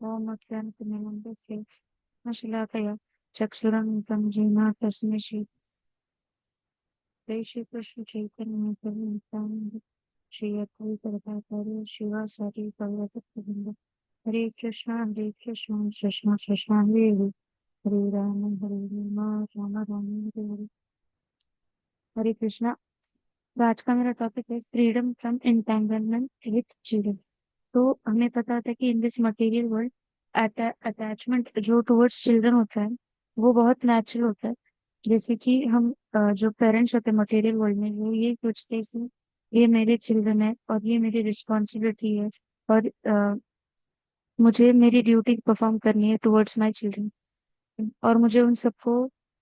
ओम अज्ञानतिमिरन्धस्य नशलाकया चक्षुरुन्मिलितं येन तस्मै श्रीकृष्णचैतन्यप्रभु श्री अद्वैतगदाधर शिवासादि गौरभक्तवृंद हरे कृष्ण कृष्ण कृष्ण हरे हरे हरे राम राम हरे हरे हरे कृष्णा। तो आज का मेरा टॉपिक है freedom from entanglement with children. तो हमें पता था कि in this material world attachment जो टुवर्ड्स चिल्ड्रन होता है वो बहुत नेचुरल होता है। जैसे कि हम जो पेरेंट्स होते हैं मटेरियल वर्ल्ड में वो ये सोचते हैं कि ये मेरे चिल्ड्रन है और ये मेरी रिस्पॉन्सिबिलिटी है और मुझे मेरी ड्यूटी परफॉर्म करनी है टुवर्ड्स माई चिल्ड्रन और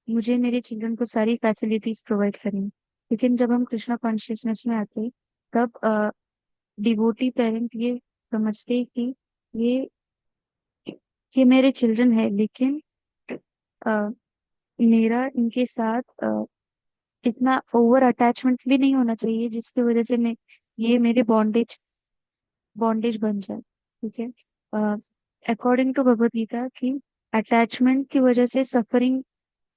मुझे मेरे चिल्ड्रन को सारी फैसिलिटीज प्रोवाइड करनी है। लेकिन जब हम कृष्णा कॉन्शियसनेस में आते हैं तब डिवोटी पेरेंट ये समझते हैं कि ये ये मेरे चिल्ड्रन है लेकिन अ, मेरा इनके साथ इतना ओवर अटैचमेंट भी नहीं होना चाहिए जिसकी वजह से मैं ये मेरे बॉन्डेज बॉन्डेज बन जाए। ठीक है। अकॉर्डिंग टू भगवत गीता की अटैचमेंट की वजह से सफरिंग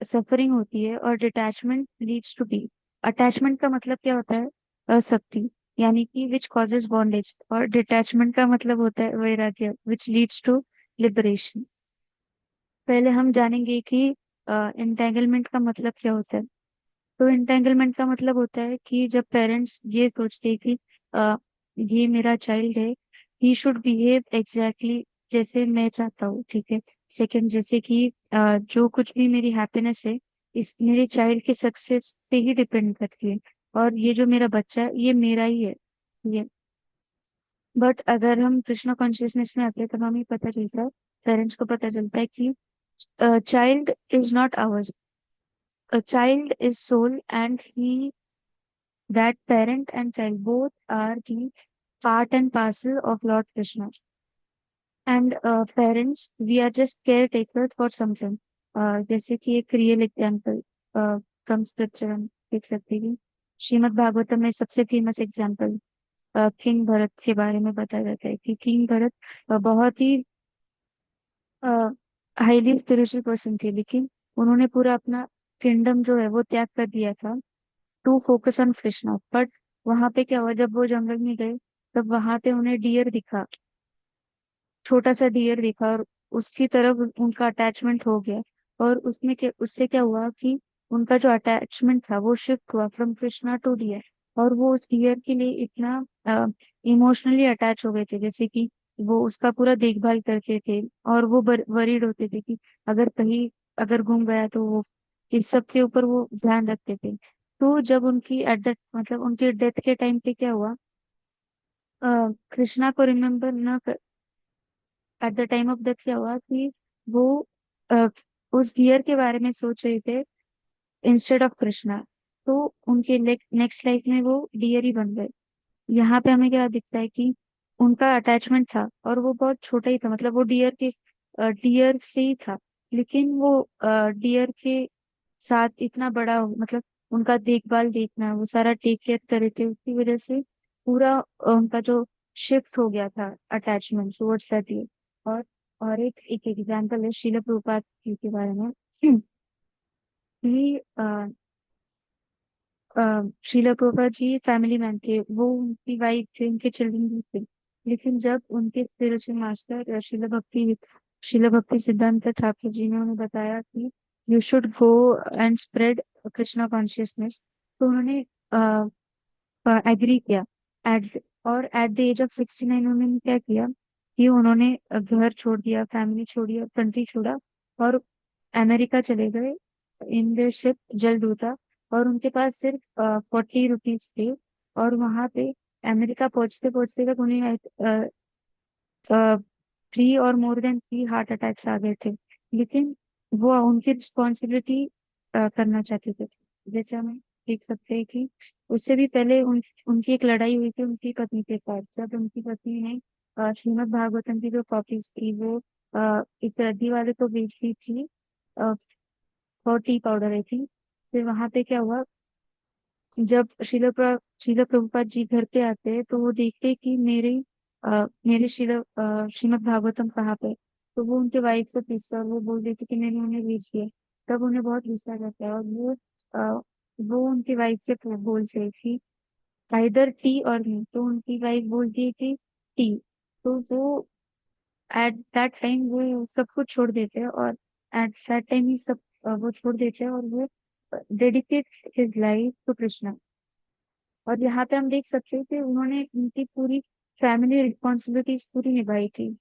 सफरिंग होती है और detachment leads to peace. Attachment का मतलब क्या होता है? असक्ति, यानी कि विच कॉजेज बॉन्डेज, और डिटैचमेंट का मतलब होता है वैराग्य विच लीड्स टू लिबरेशन। पहले हम जानेंगे कि एंटेंगलमेंट का मतलब क्या होता है। तो एंटेंगलमेंट का मतलब होता है कि जब पेरेंट्स ये सोचते हैं कि अ, ये मेरा चाइल्ड है, ही शुड बिहेव एग्जैक्टली जैसे मैं चाहता हूँ। ठीक है। सेकंड, जैसे कि जो कुछ भी मेरी हैप्पीनेस है इस मेरे चाइल्ड के सक्सेस पे ही डिपेंड करती है और ये जो मेरा बच्चा है ये मेरा ही है। ये बट अगर हम कृष्णा कॉन्शियसनेस में आते हैं तब हमें पता चलता है, पेरेंट्स को पता चलता है कि child is not hours, a child is soul and he that parent and child both are the part and parcel of Lord Krishna. And parents, we are just caretakers for something. जैसे कि एक real example from scripture हम देख सकते हैं। श्रीमद् भागवतम में सबसे famous example king Bharat के बारे में बताया जाता है कि किंग भरत बहुत ही हाईली स्पिरिचुअल पर्सन थे, लेकिन उन्होंने पूरा अपना किंगडम जो है वो त्याग कर दिया था to focus on Krishna. But वहां पे क्या हुआ, जब वो जंगल में गए तब वहां पे उन्हें डियर दिखा, छोटा सा डियर दिखा और उसकी तरफ उनका अटैचमेंट हो गया। और उससे क्या हुआ कि उनका जो अटैचमेंट था वो शिफ्ट हुआ फ्रॉम कृष्णा टू डियर। और वो उस डियर के लिए इतना इमोशनली अटैच हो गए थे, जैसे कि वो उसका पूरा देखभाल करते थे और वो वरीड होते थे कि अगर कहीं अगर गुम गया तो वो इस सब के ऊपर वो ध्यान रखते थे। तो जब उनकी एट द मतलब उनके डेथ के टाइम पे क्या हुआ, कृष्णा को रिमेम्बर न at the time of death क्या हुआ कि वो अ, उस डियर के बारे में सोच रहे थे इंस्टेड ऑफ कृष्णा। तो उनके नेक्स्ट लाइफ में वो डियर ही बन गए। यहाँ पे हमें क्या दिखता है कि उनका अटैचमेंट था और वो बहुत छोटा ही था, मतलब वो डियर से ही था, लेकिन वो डियर के साथ इतना बड़ा मतलब उनका देखभाल देखना वो सारा टेक केयर कर रहे थे, उसकी वजह से पूरा उनका जो शिफ्ट हो गया था अटैचमेंट टुवर्ड्स दैट डियर। और और एक एग्जांपल है शीला प्रभुपाद जी के बारे में कि शीला प्रभुपाद जी फैमिली मैन थे, वो उनकी वाइफ थे, उनके चिल्ड्रन भी थे। लेकिन जब उनके स्पिरिचुअल मास्टर शिला भक्ति सिद्धांत ठाकुर जी ने उन्हें बताया कि you should go and spread Krishna consciousness, तो उन्होंने एग्री किया। और एट द एज ऑफ 69 उन्होंने क्या किया कि उन्होंने घर छोड़ दिया, फैमिली छोड़ी और कंट्री छोड़ा और अमेरिका चले गए इन द शिप जलदूता। और उनके पास सिर्फ 40 रुपीज थे और वहां पे अमेरिका पहुंचते पहुंचते तक उन्हें 3 और मोर देन 3 हार्ट अटैक्स आ गए थे। लेकिन वो उनकी रिस्पॉन्सिबिलिटी करना चाहते थे। जैसे हम देख सकते हैं कि उससे भी पहले उनकी एक लड़ाई हुई थी उनकी पत्नी के साथ, जब उनकी पत्नी ने श्रीमद् भागवतम की जो कॉपीज थी वो एक रद्दी वाले को बेच दी थी और टी पाउडर आई थी। फिर वहां पे क्या हुआ, जब शीला प्रभुपाद जी घर पे आते हैं तो वो देखते हैं कि मेरी श्रीमद् भागवतम कहाँ पे है। तो वो उनके वाइफ से पूछता है और वो बोल देती कि मैंने उन्हें रीच किया। तब उन्हें बहुत गुस्सा आता है और वो उनकी वाइफ से बोलते हैं कि आइदर टी और मी। तो उनकी वाइफ बोलती है कि टी। तो वो एट दैट टाइम वो सब कुछ छोड़ देते हैं और एट दैट टाइम ही सब वो छोड़ देते हैं और वो dedicate his life to Krishna. और यहाँ पे हम देख सकते हैं कि उन्होंने उनकी पूरी फैमिली रिस्पॉन्सिबिलिटीज पूरी निभाई थी।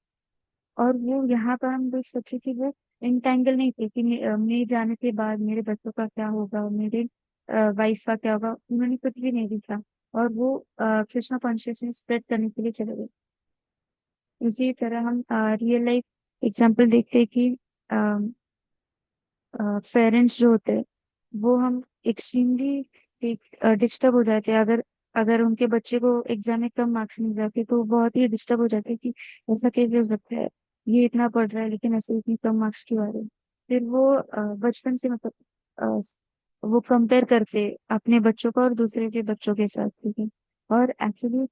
और वो यहाँ पर हम देख सकते हैं कि वो इंटेंगल नहीं थे कि मेरे जाने के बाद मेरे बच्चों का क्या होगा, मेरे वाइफ का क्या होगा, उन्होंने कुछ भी नहीं देखा। और वो कृष्णा कॉन्शियसनेस स्प्रेड करने के लिए चले गए। इसी तरह हम रियल लाइफ एग्जाम्पल देखते हैं कि पेरेंट्स जो होते हैं वो हम एक्सट्रीमली डिस्टर्ब हो जाते हैं। अगर अगर उनके बच्चे को एग्जाम में कम मार्क्स मिल जाते तो बहुत ही डिस्टर्ब हो जाते हैं कि ऐसा कैसे हो सकता है, ये इतना पढ़ रहा है लेकिन ऐसे इतनी कम मार्क्स क्यों आ रहे हैं। फिर वो बचपन से मतलब अ, वो कंपेयर करते अपने बच्चों को और दूसरे के बच्चों के साथ, ठीक है। और एक्चुअली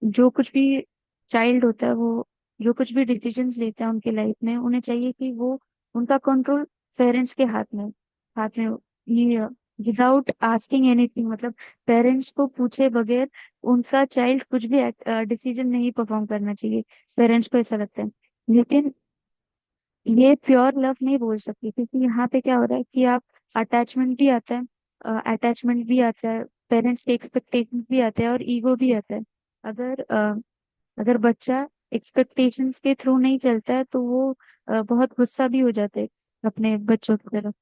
जो कुछ भी चाइल्ड होता है वो जो कुछ भी डिसीजंस लेता है उनके लाइफ में, उन्हें चाहिए कि वो उनका कंट्रोल पेरेंट्स के हाथ में ये विदाउट आस्किंग एनीथिंग, मतलब पेरेंट्स को पूछे बगैर उनका चाइल्ड कुछ भी डिसीजन नहीं परफॉर्म करना चाहिए। पेरेंट्स को ऐसा लगता है। लेकिन ये प्योर लव नहीं बोल सकती, क्योंकि यहाँ पे क्या हो रहा है कि आप अटैचमेंट भी आता है, अटैचमेंट भी आता है, पेरेंट्स के एक्सपेक्टेशन भी आते हैं और ईगो भी आता है। अगर अगर बच्चा एक्सपेक्टेशंस के थ्रू नहीं चलता है तो वो बहुत गुस्सा भी हो जाते हैं अपने बच्चों की तरफ।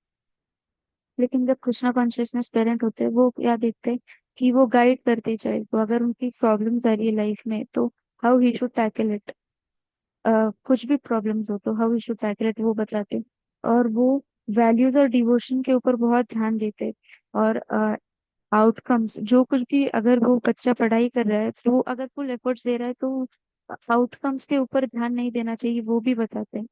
लेकिन जब कृष्णा कॉन्शियसनेस पेरेंट होते हैं वो क्या देखते हैं कि वो गाइड करते चाइल्ड को, अगर उनकी प्रॉब्लम्स आ रही है लाइफ में तो how he should tackle it. कुछ भी प्रॉब्लम्स हो तो how he should tackle it वो बताते हैं। और वो वैल्यूज और डिवोशन के ऊपर बहुत ध्यान देते हैं। और आउटकम्स जो कुछ भी, अगर वो बच्चा पढ़ाई कर रहा है तो वो अगर फुल एफर्ट्स दे रहा है तो आउटकम्स के ऊपर ध्यान नहीं देना चाहिए वो भी बताते हैं।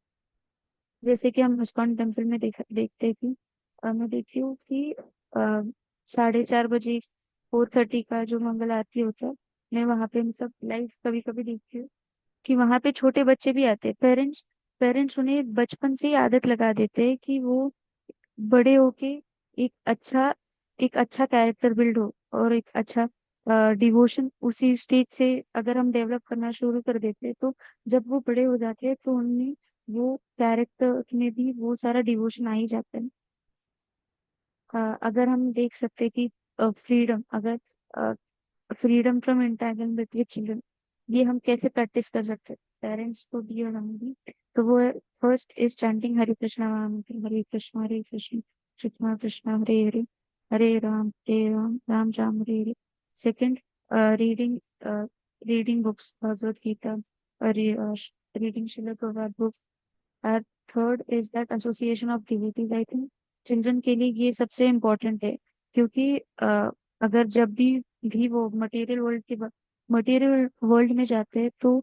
जैसे कि हम इस्कॉन टेम्पल में देखते हैं कि मैं देखती हूँ कि 4:30 बजे 4:30 का जो मंगल आरती होता है, मैं वहां पे मतलब लाइव कभी कभी देखती हूँ कि वहां पे छोटे बच्चे भी आते हैं। पेरेंट्स उन्हें बचपन से ही आदत लगा देते हैं कि वो बड़े होके एक अच्छा एक अच्छा कैरेक्टर बिल्ड हो और एक अच्छा डिवोशन उसी स्टेज से अगर हम डेवलप करना शुरू कर देते हैं तो जब वो बड़े हो जाते हैं तो उनमें वो कैरेक्टर में भी वो सारा डिवोशन आ ही जाता है। अगर हम देख सकते हैं कि फ्रीडम, अगर freedom from entanglement with children, ये हम कैसे प्रैक्टिस कर सकते हैं पेरेंट्स को भी और हमें भी। तो वो first is chanting Hare Krishna महामंत्र, Hare Krishna Krishna Krishna Hare Hare, Hare Ram Ram Ram Hare Hare. Second, reading reading books Bhagavad Gita, reading Shrimad Bhagavad book. Third is that association of deities. I think children के लिए ये सबसे इम्पोर्टेंट है, क्योंकि अगर जब भी वो मटेरियल वर्ल्ड में जाते हैं तो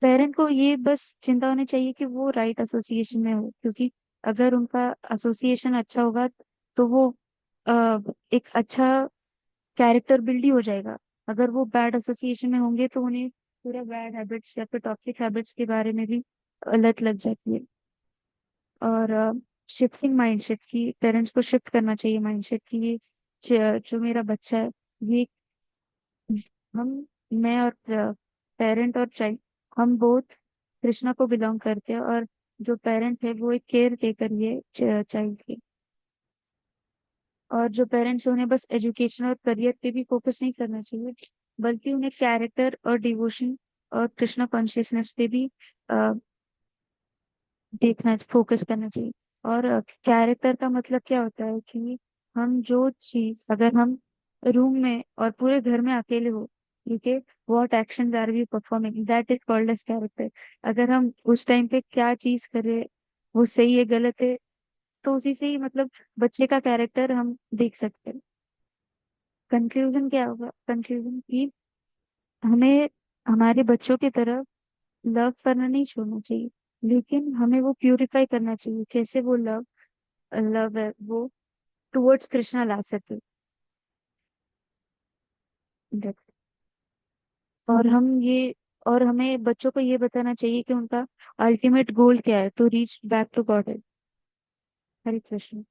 पेरेंट को ये बस चिंता होनी चाहिए कि वो राइट एसोसिएशन में हो, क्योंकि अगर उनका एसोसिएशन अच्छा होगा तो वो एक अच्छा कैरेक्टर बिल्ड ही हो जाएगा। अगर वो बैड एसोसिएशन में होंगे तो उन्हें पूरा बैड हैबिट्स या फिर टॉक्सिक हैबिट्स के बारे में भी लत लग जाती है। और शिफ्टिंग माइंडसेट की, पेरेंट्स को शिफ्ट करना चाहिए माइंडसेट की ये जो मेरा बच्चा है ये हम मैं और पेरेंट और चाइल्ड, हम बोथ कृष्णा को बिलोंग करते हैं। और जो पेरेंट्स है वो एक केयर टेकर ये चाइल्ड की। और जो पेरेंट्स हैं उन्हें बस एजुकेशन और करियर पे भी फोकस नहीं करना चाहिए, बल्कि उन्हें कैरेक्टर और डिवोशन और कृष्णा कॉन्शियसनेस पे भी देखना फोकस करना चाहिए। और कैरेक्टर का मतलब क्या होता है कि हम जो चीज, अगर हम रूम में और पूरे घर में अकेले हो, ठीक है, what action are we performing, that is called as character. अगर हम उस टाइम पे क्या चीज कर रहे हैं, वो सही है गलत है, तो उसी से ही मतलब बच्चे का कैरेक्टर हम देख सकते हैं। कंक्लूजन क्या होगा? कंक्लूजन की हमें हमारे बच्चों की तरफ लव करना नहीं छोड़ना चाहिए, लेकिन हमें वो प्यूरिफाई करना चाहिए, कैसे वो लव लव है वो टुवर्ड्स कृष्णा ला सके। That- और हम ये और हमें बच्चों को ये बताना चाहिए कि उनका अल्टीमेट गोल क्या है, to reach back to God. Hare Krishna.